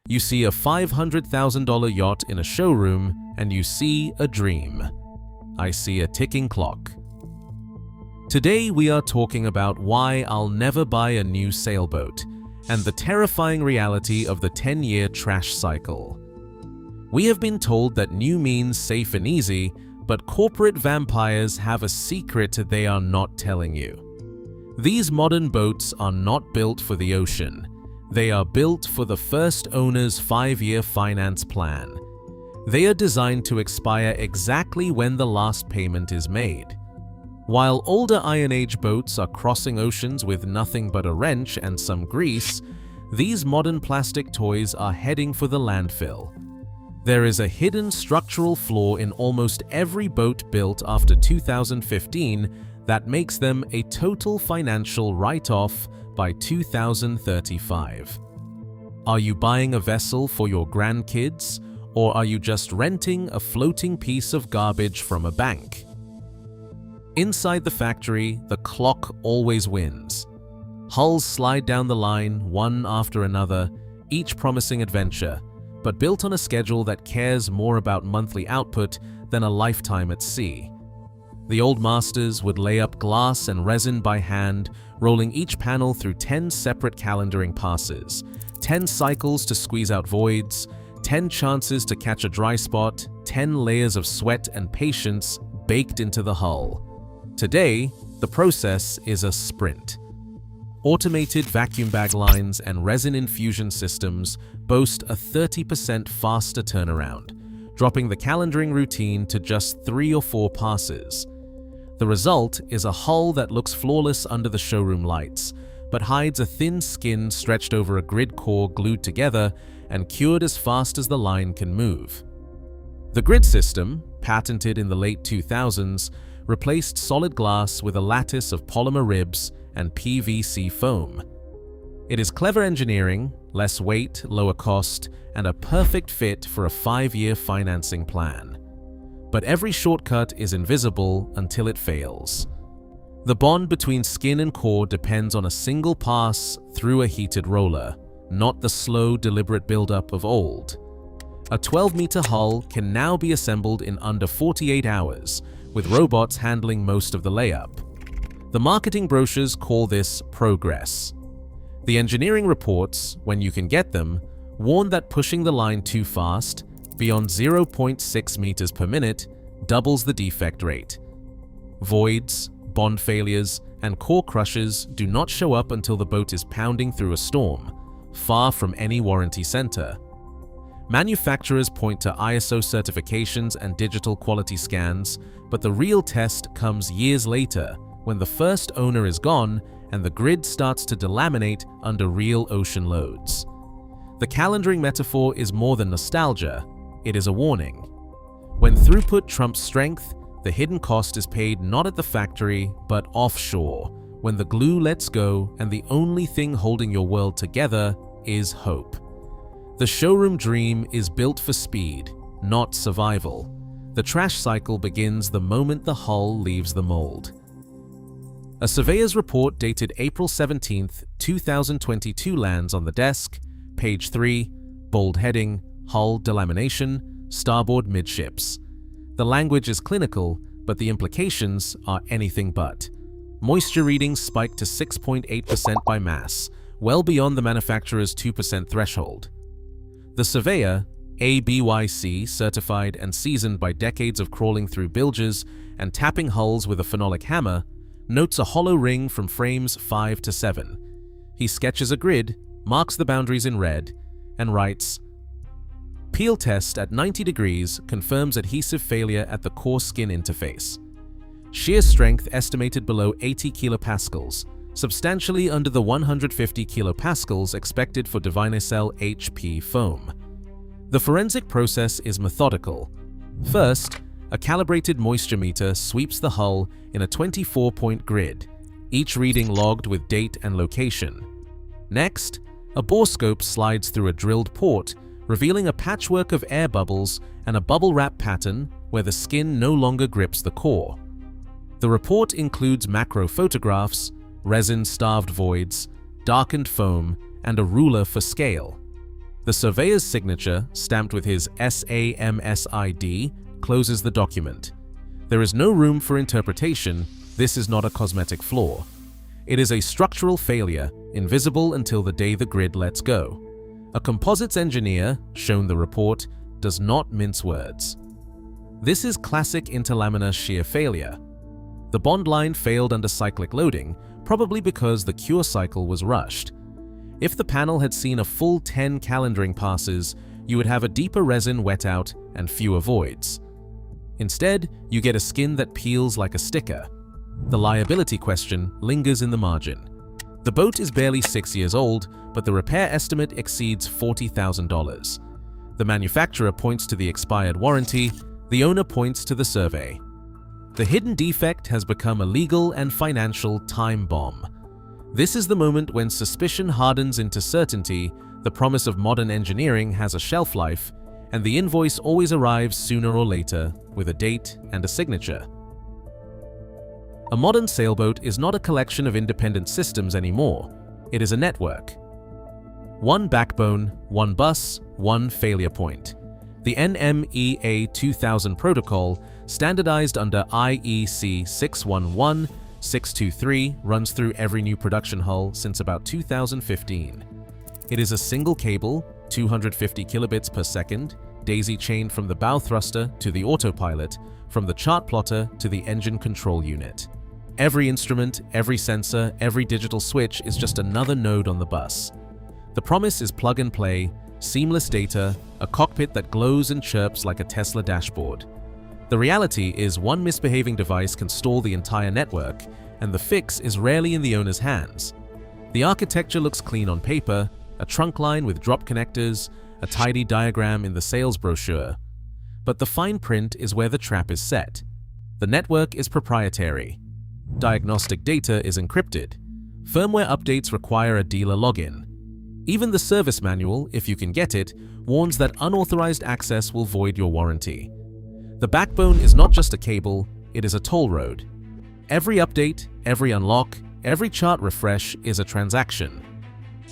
You see a $500,000 yacht in a showroom, and you see a dream. I see a ticking clock. Today we are talking about why I'll never buy a new sailboat, and the terrifying reality of the 10-year trash cycle. We have been told that new means safe and easy, but corporate vampires have a secret they are not telling you. These modern boats are not built for the ocean. They are built for the first owner's 5-year finance plan. They are designed to expire exactly when the last payment is made. While older Iron Age boats are crossing oceans with nothing but a wrench and some grease, these modern plastic toys are heading for the landfill. There is a hidden structural flaw in almost every boat built after 2015 that makes them a total financial write-off by 2035. Are you buying a vessel for your grandkids, or are you just renting a floating piece of garbage from a bank? Inside the factory, the clock always wins. Hulls slide down the line one after another, each promising adventure, but built on a schedule that cares more about monthly output than a lifetime at sea. The old masters would lay up glass and resin by hand, rolling each panel through 10 separate calendaring passes, 10 cycles to squeeze out voids, 10 chances to catch a dry spot, 10 layers of sweat and patience baked into the hull. Today, the process is a sprint. Automated vacuum bag lines and resin infusion systems boast a 30% faster turnaround, dropping the calendaring routine to just 3 or 4 passes. The result is a hull that looks flawless under the showroom lights, but hides a thin skin stretched over a grid core glued together and cured as fast as the line can move. The grid system, patented in the late 2000s, replaced solid glass with a lattice of polymer ribs and PVC foam. It is clever engineering, less weight, lower cost, and a perfect fit for a 5-year financing plan. But every shortcut is invisible until it fails. The bond between skin and core depends on a single pass through a heated roller, not the slow, deliberate buildup of old. A 12-meter hull can now be assembled in under 48 hours, with robots handling most of the layup. The marketing brochures call this progress. The engineering reports, when you can get them, warn that pushing the line too fast, beyond 0.6 meters per minute, doubles the defect rate. Voids, bond failures, and core crushes do not show up until the boat is pounding through a storm, far from any warranty center. Manufacturers point to ISO certifications and digital quality scans, but the real test comes years later, when the first owner is gone and the grid starts to delaminate under real ocean loads. The calendaring metaphor is more than nostalgia, it is a warning. When throughput trumps strength, the hidden cost is paid not at the factory, but offshore, when the glue lets go and the only thing holding your world together is hope. The showroom dream is built for speed, not survival. The trash cycle begins the moment the hull leaves the mold. A surveyor's report dated April 17, 2022 lands on the desk, page 3, bold heading, hull delamination, starboard midships. The language is clinical, but the implications are anything but. Moisture readings spiked to 6.8% by mass, well beyond the manufacturer's 2% threshold. The surveyor, ABYC, certified and seasoned by decades of crawling through bilges and tapping hulls with a phenolic hammer, notes a hollow ring from frames 5 to 7. He sketches a grid, marks the boundaries in red, and writes, "Peel test at 90 degrees confirms adhesive failure at the core skin interface. Shear strength estimated below 80 kilopascals, substantially under the 150 kilopascals expected for Divinacell HP foam." The forensic process is methodical. First, a calibrated moisture meter sweeps the hull in a 24-point grid, each reading logged with date and location. Next, a borescope slides through a drilled port, revealing a patchwork of air bubbles and a bubble wrap pattern where the skin no longer grips the core. The report includes macro photographs, resin-starved voids, darkened foam, and a ruler for scale. The surveyor's signature, stamped with his SAMSID, closes the document. There is no room for interpretation. This is not a cosmetic flaw. It is a structural failure, invisible until the day the grid lets go. A composites engineer, shown the report, does not mince words. This is classic interlaminar shear failure. The bond line failed under cyclic loading, probably because the cure cycle was rushed. If the panel had seen a full 10 calendaring passes, you would have a deeper resin wet out and fewer voids. Instead, you get a skin that peels like a sticker. The liability question lingers in the margin. The boat is barely 6 years old, but the repair estimate exceeds $40,000. The manufacturer points to the expired warranty, the owner points to the survey. The hidden defect has become a legal and financial time bomb. This is the moment when suspicion hardens into certainty, the promise of modern engineering has a shelf life, and the invoice always arrives sooner or later with a date and a signature. A modern sailboat is not a collection of independent systems anymore. It is a network. One backbone, one bus, one failure point. The NMEA 2000 protocol, standardized under IEC 611-623, runs through every new production hull since about 2015. It is a single cable, 250 kilobits per second, daisy-chained from the bow thruster to the autopilot, from the chart plotter to the engine control unit. Every instrument, every sensor, every digital switch is just another node on the bus. The promise is plug and play, seamless data, a cockpit that glows and chirps like a Tesla dashboard. The reality is one misbehaving device can stall the entire network, and the fix is rarely in the owner's hands. The architecture looks clean on paper, a trunk line with drop connectors, a tidy diagram in the sales brochure. But the fine print is where the trap is set. The network is proprietary. Diagnostic data is encrypted. Firmware updates require a dealer login. Even the service manual, if you can get it, warns that unauthorized access will void your warranty. The backbone is not just a cable, it is a toll road. Every update, every unlock, every chart refresh is a transaction.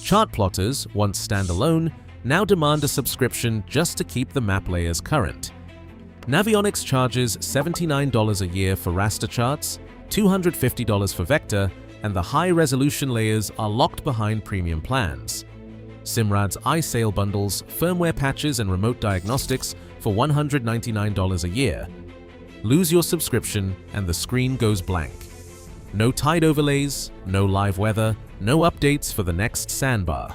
Chart plotters, once standalone, now demand a subscription just to keep the map layers current. Navionics charges $79 a year for raster charts, $250 for vector, and the high-resolution layers are locked behind premium plans. Simrad's iSail bundles firmware patches and remote diagnostics for $199 a year. Lose your subscription and the screen goes blank. No tide overlays, no live weather, no updates for the next sandbar.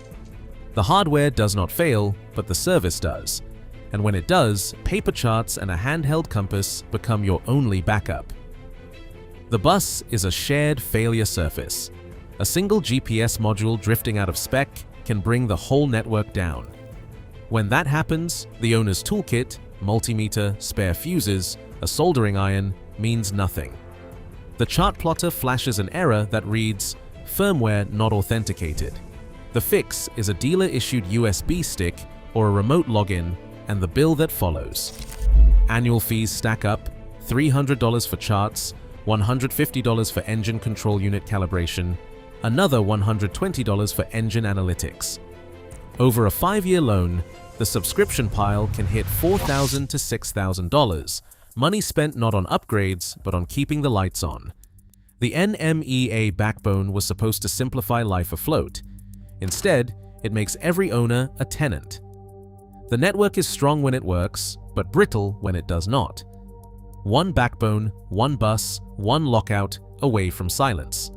The hardware does not fail, but the service does. And when it does, paper charts and a handheld compass become your only backup. The bus is a shared failure surface. A single GPS module drifting out of spec can bring the whole network down. When that happens, the owner's toolkit, multimeter, spare fuses, a soldering iron, means nothing. The chart plotter flashes an error that reads, "Firmware not authenticated." The fix is a dealer-issued USB stick or a remote login, and the bill that follows. Annual fees stack up, $300 for charts, $150 for engine control unit calibration, another $120 for engine analytics. Over a 5-year loan, the subscription pile can hit $4,000 to $6,000, money spent not on upgrades but on keeping the lights on. The NMEA backbone was supposed to simplify life afloat. Instead, it makes every owner a tenant. The network is strong when it works, but brittle when it does not. One backbone, one bus, one lockout, away from silence.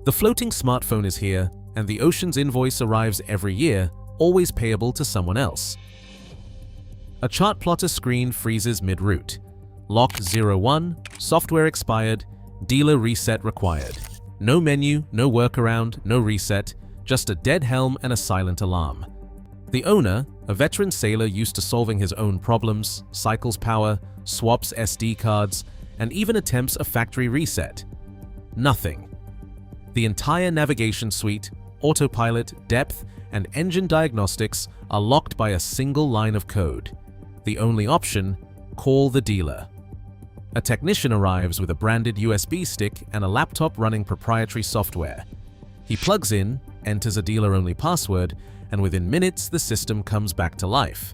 The floating smartphone is here, and the ocean's invoice arrives every year, always payable to someone else. A chart plotter screen freezes mid-route. Lock 01, software expired, dealer reset required. No menu, no workaround, no reset, just a dead helm and a silent alarm. The owner, a veteran sailor used to solving his own problems, cycles power, swaps SD cards, and even attempts a factory reset. Nothing. The entire navigation suite, autopilot, depth, and engine diagnostics are locked by a single line of code. The only option, call the dealer. A technician arrives with a branded USB stick and a laptop running proprietary software. He plugs in, enters a dealer-only password, and within minutes the system comes back to life.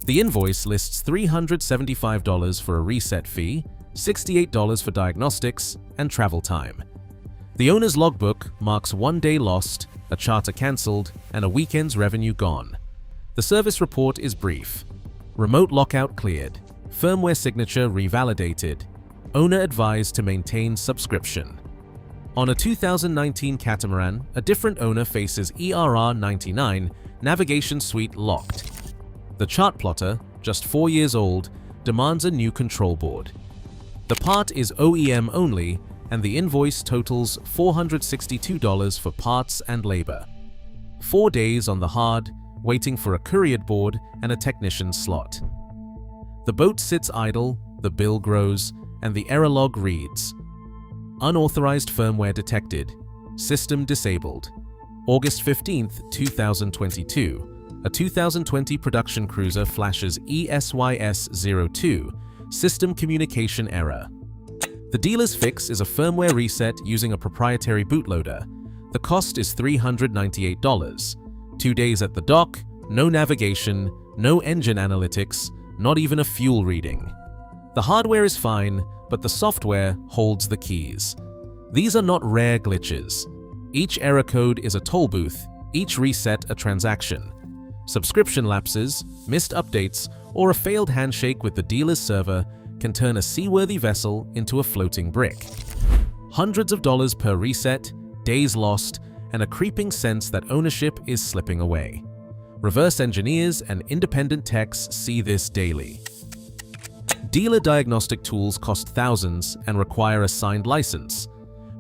The invoice lists $375 for a reset fee, $68 for diagnostics, and travel time. The owner's logbook marks 1 day lost, a charter cancelled, and a weekend's revenue gone. The service report is brief. Remote lockout cleared. Firmware signature revalidated. Owner advised to maintain subscription. On a 2019 catamaran, a different owner faces ERR 99, navigation suite locked. The chart plotter, just 4 years old, demands a new control board. The part is OEM only, and the invoice totals $462 for parts and labor. 4 days on the hard, waiting for a couriered board and a technician's slot. The boat sits idle, the bill grows, and the error log reads: unauthorized firmware detected, system disabled. August 15, 2022, a 2020 production cruiser flashes ESYS02, system communication error. The dealer's fix is a firmware reset using a proprietary bootloader. The cost is $398. 2 days at the dock, no navigation, no engine analytics, not even a fuel reading. The hardware is fine, but the software holds the keys. These are not rare glitches. Each error code is a toll booth, each reset a transaction. Subscription lapses, missed updates, or a failed handshake with the dealer's server can turn a seaworthy vessel into a floating brick. Hundreds of dollars per reset, days lost, and a creeping sense that ownership is slipping away. Reverse engineers and independent techs see this daily. Dealer diagnostic tools cost thousands and require a signed license.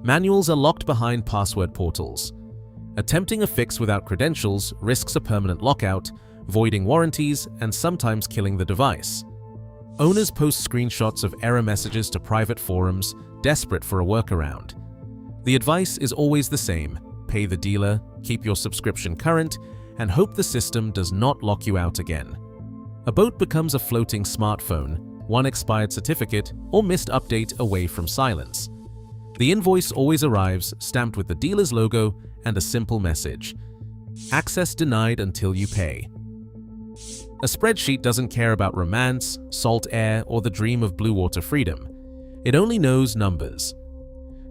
Manuals are locked behind password portals. Attempting a fix without credentials risks a permanent lockout, voiding warranties, and sometimes killing the device. Owners post screenshots of error messages to private forums, desperate for a workaround. The advice is always the same: pay the dealer, keep your subscription current, and hope the system does not lock you out again. A boat becomes a floating smartphone, one expired certificate or missed update away from silence. The invoice always arrives, stamped with the dealer's logo and a simple message: access denied until you pay. A spreadsheet doesn't care about romance, salt air, or the dream of blue water freedom. It only knows numbers.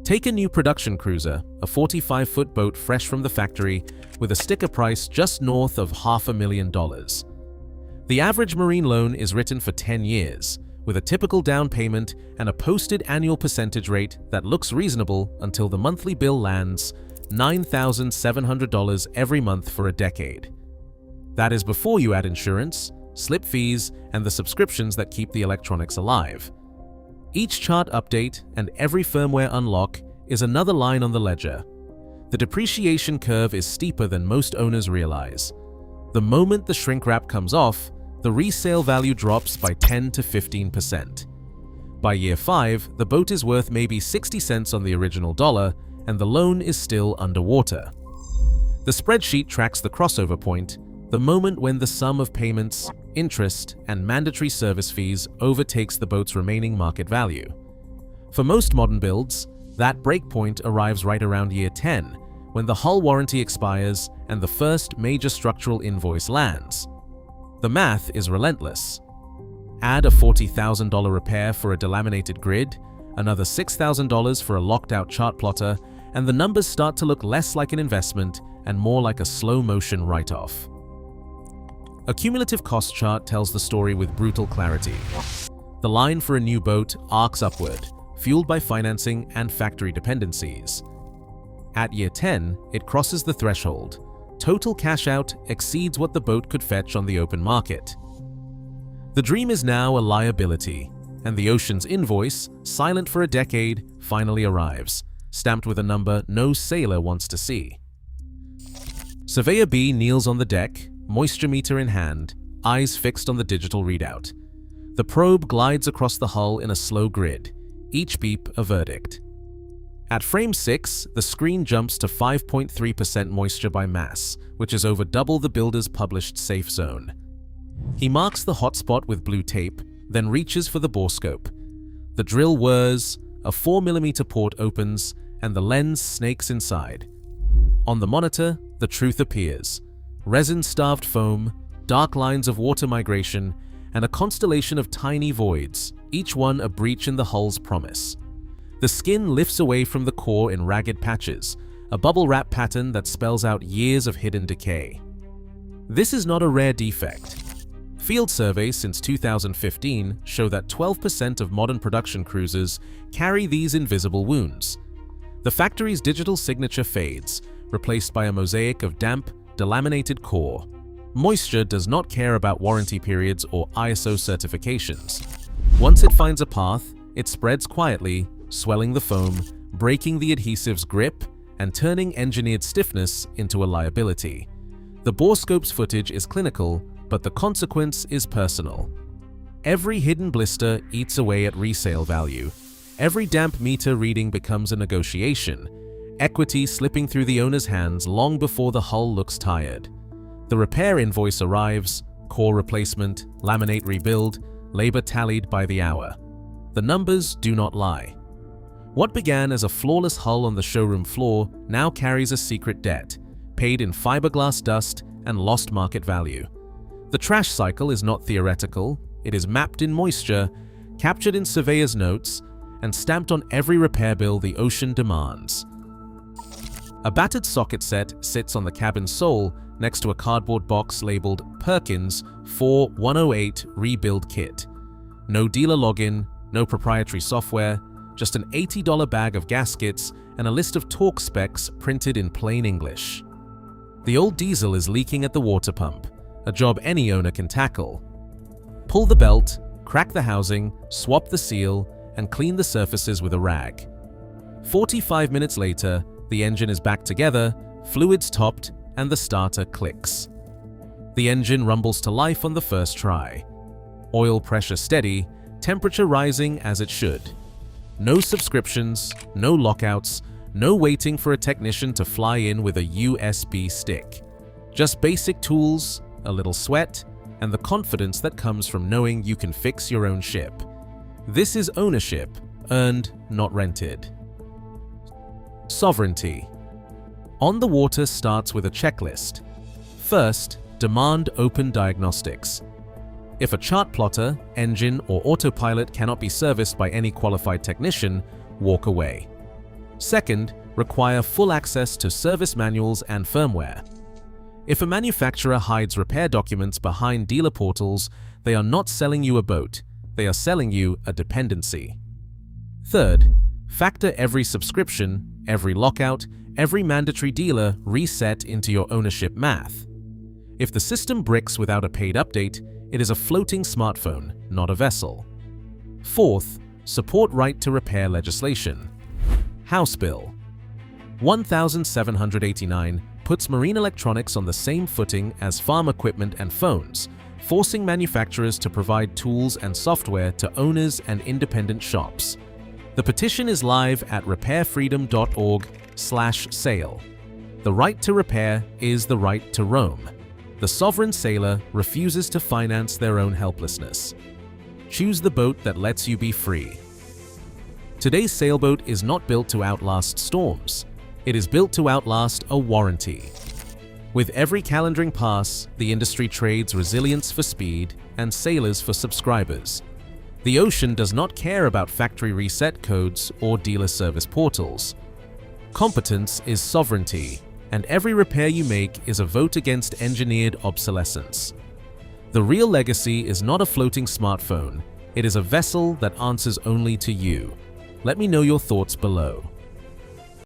Take a new production cruiser, a 45-foot boat fresh from the factory, with a sticker price just north of $500,000. The average marine loan is written for 10 years, with a typical down payment and a posted annual percentage rate that looks reasonable until the monthly bill lands $9,700 every month for a decade. That is before you add insurance, slip fees, and the subscriptions that keep the electronics alive. Each chart update and every firmware unlock is another line on the ledger. The depreciation curve is steeper than most owners realize. The moment the shrink wrap comes off, the resale value drops by 10 to 15%. By year 5, the boat is worth maybe 60 cents on the original dollar, and the loan is still underwater. The spreadsheet tracks the crossover point, the moment when the sum of payments, interest, and mandatory service fees overtakes the boat's remaining market value. For most modern builds, that breakpoint arrives right around year 10, when the hull warranty expires and the first major structural invoice lands. The math is relentless. Add a $40,000 repair for a delaminated grid, another $6,000 for a locked-out chart plotter, and the numbers start to look less like an investment and more like a slow-motion write-off. A cumulative cost chart tells the story with brutal clarity. The line for a new boat arcs upward, fueled by financing and factory dependencies. At year 10, it crosses the threshold. Total cash out exceeds what the boat could fetch on the open market. The dream is now a liability, and the ocean's invoice, silent for a decade, finally arrives, stamped with a number no sailor wants to see. Surveyor B kneels on the deck, moisture meter in hand, eyes fixed on the digital readout. The probe glides across the hull in a slow grid, each beep a verdict. At frame 6, the screen jumps to 5.3% moisture by mass, which is over double the builder's published safe zone. He marks the hotspot with blue tape, then reaches for the borescope. The drill whirs, a 4mm port opens, and the lens snakes inside. On the monitor, the truth appears. resin-starved foam, dark lines of water migration, and a constellation of tiny voids, each one a breach in the hull's promise. The skin lifts away from the core in ragged patches, a bubble wrap pattern that spells out years of hidden decay. This is not a rare defect. Field surveys since 2015 show that 12% of modern production cruisers carry these invisible wounds. The factory's digital signature fades, replaced by a mosaic of damp, delaminated core. Moisture does not care about warranty periods or ISO certifications. Once it finds a path, it spreads quietly, swelling the foam, breaking the adhesive's grip, and turning engineered stiffness into a liability. The borescope's footage is clinical, but the consequence is personal. Every hidden blister eats away at resale value. Every damp meter reading becomes a negotiation, equity slipping through the owner's hands long before the hull looks tired. The repair invoice arrives, core replacement, laminate rebuild, labor tallied by the hour. The numbers do not lie. What began as a flawless hull on the showroom floor now carries a secret debt, paid in fiberglass dust and lost market value. The trash cycle is not theoretical, it is mapped in moisture, captured in surveyor's notes, and stamped on every repair bill the ocean demands. A battered socket set sits on the cabin sole next to a cardboard box labeled Perkins 4108 Rebuild Kit. No dealer login, no proprietary software, just an $80 bag of gaskets and a list of torque specs printed in plain English. The old diesel is leaking at the water pump, a job any owner can tackle. Pull the belt, crack the housing, swap the seal, and clean the surfaces with a rag. 45 minutes later, the engine is back together, fluids topped, and the starter clicks. The engine rumbles to life on the first try. Oil pressure steady, temperature rising as it should. No subscriptions, no lockouts, no waiting for a technician to fly in with a USB stick. Just basic tools, a little sweat, and the confidence that comes from knowing you can fix your own ship. This is ownership, earned, not rented. Sovereignty. On the Water starts with a checklist. First, demand open diagnostics. If a chart plotter, engine, or autopilot cannot be serviced by any qualified technician, walk away. Second, require full access to service manuals and firmware. If a manufacturer hides repair documents behind dealer portals, they are not selling you a boat, they are selling you a dependency. Third, factor every subscription, every lockout, every mandatory dealer reset into your ownership math. If the system bricks without a paid update, it is a floating smartphone, not a vessel. Fourth, support right to repair legislation. House Bill 1789 puts marine electronics on the same footing as farm equipment and phones, forcing manufacturers to provide tools and software to owners and independent shops. The petition is live at repairfreedom.org/sale. The right to repair is the right to roam. The sovereign sailor refuses to finance their own helplessness. Choose the boat that lets you be free. Today's sailboat is not built to outlast storms. It is built to outlast a warranty. With every calendaring pass, the industry trades resilience for speed and sailors for subscribers. The ocean does not care about factory reset codes or dealer service portals. Competence is sovereignty, and every repair you make is a vote against engineered obsolescence. The real legacy is not a floating smartphone, it is a vessel that answers only to you. Let me know your thoughts below.